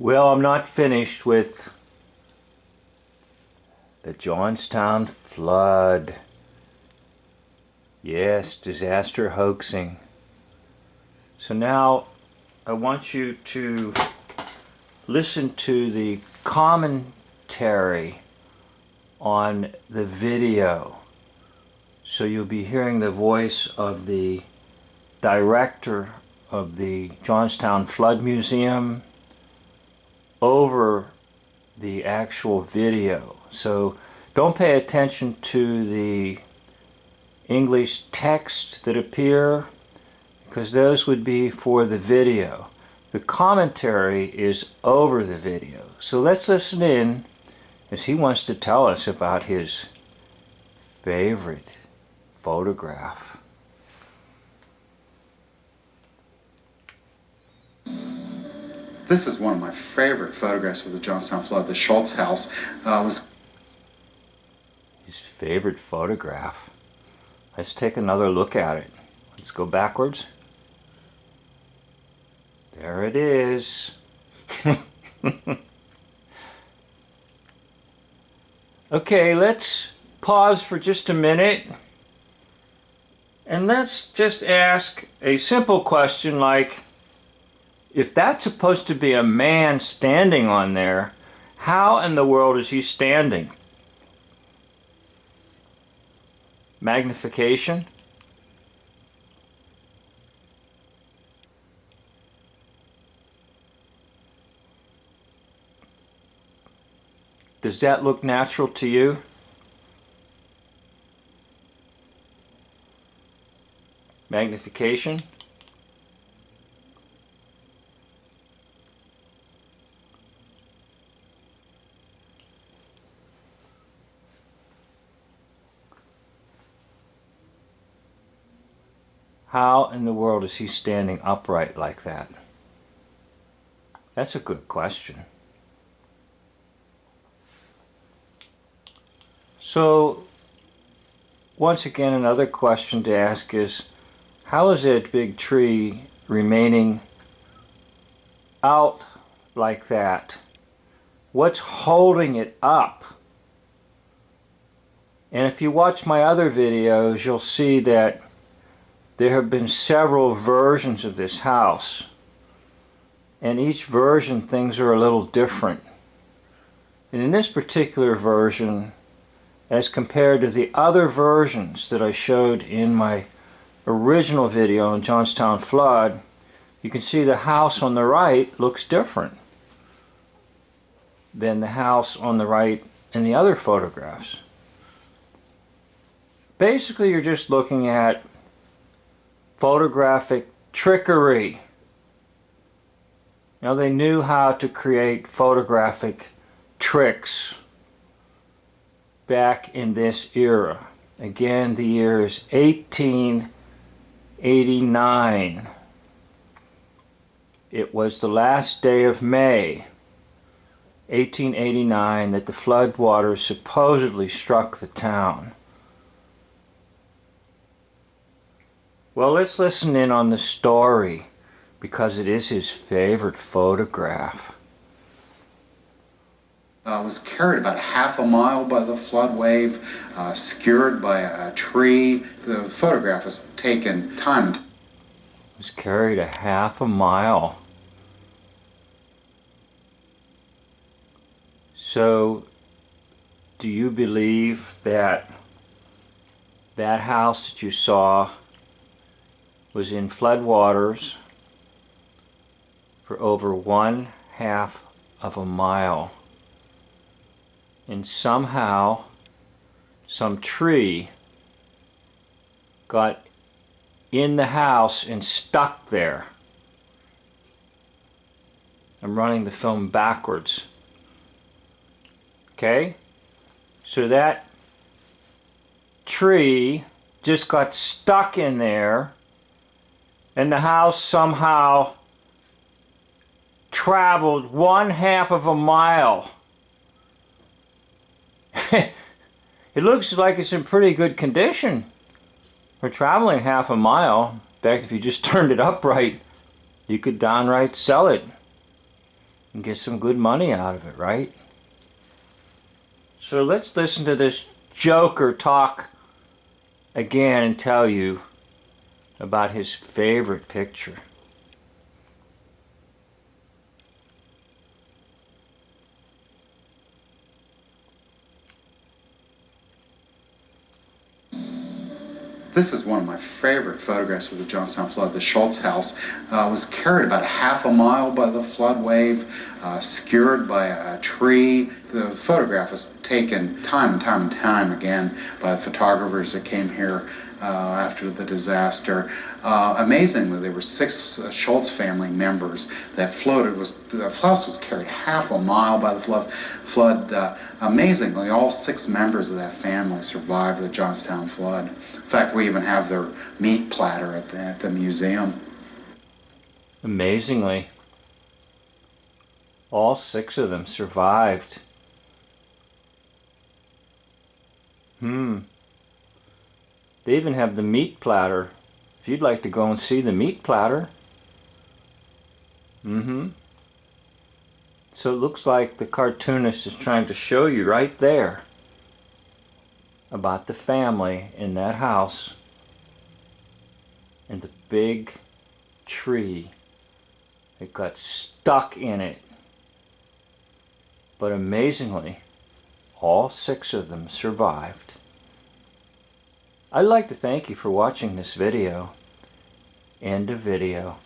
Well, I'm not finished with the Johnstown flood. Yes, disaster hoaxing. So now I want you to listen to the commentary on the video. So you'll be hearing the voice of the director of the Johnstown Flood Museum over the actual video. So don't pay attention to the English text that appear, because those would be for the video. The commentary is over the video. So let's listen in as he wants to tell us about his favorite photograph. This is one of my favorite photographs of the Johnstown flood. The Schultz house was His favorite photograph. Let's take another look at it. Let's go backwards. There it is. Okay, let's pause for just a minute and let's just ask a simple question like, if that's supposed to be a man standing on there, how in the world is he standing? Magnification? Does that look natural to you? Magnification? How in the world is he standing upright like that? That's a good question. So, once again, another question to ask is, how is that big tree remaining out like that? What's holding it up? And if you watch my other videos, you'll see that there have been several versions of this house. And each version, things are a little different. And in this particular version, as compared to the other versions that I showed in my original video on Johnstown flood, you can see the house on the right looks different than the house on the right in the other photographs. Basically, you're just looking at photographic trickery. Now, they knew how to create photographic tricks back in this era. Again, the year is 1889. It was the last day of May, 1889, that the flood waters supposedly struck the town. Well, let's listen in on the story, because it is his favorite photograph. was carried about half a mile by the flood wave, skewered by a tree. The photograph was taken timed. It was carried a half a mile. So, do you believe that that house that you saw was in floodwaters for over 1/2 of a mile? And somehow some tree got in the house and stuck there. I'm running the film backwards. Okay? So that tree just got stuck in there, and the house somehow traveled 1/2 of a mile. It looks like it's in pretty good condition for traveling 1/2 a mile. In fact, if you just turned it upright, you could downright sell it. and get some good money out of it, right? So let's listen to this joker talk again and tell you about his favorite picture. This is one of my favorite photographs of the Johnstown flood. The Schultz house was carried about half a mile by the flood wave, skewered by a tree. The photograph was taken time and time again by the photographers that came here after the disaster. Amazingly, there were 6 Schultz family members that floated. The house was carried half a mile by the flood. Amazingly, all 6 members of that family survived the Johnstown flood. In fact, we even have their meat platter at the museum. Amazingly, all 6 of them survived. They even have the meat platter. If you'd like to go and see the meat platter. So it looks like the cartoonist is trying to show you right there about the family in that house and the big tree that got stuck in it. But amazingly, all 6 of them survived. I'd like to thank you for watching this video. End of video.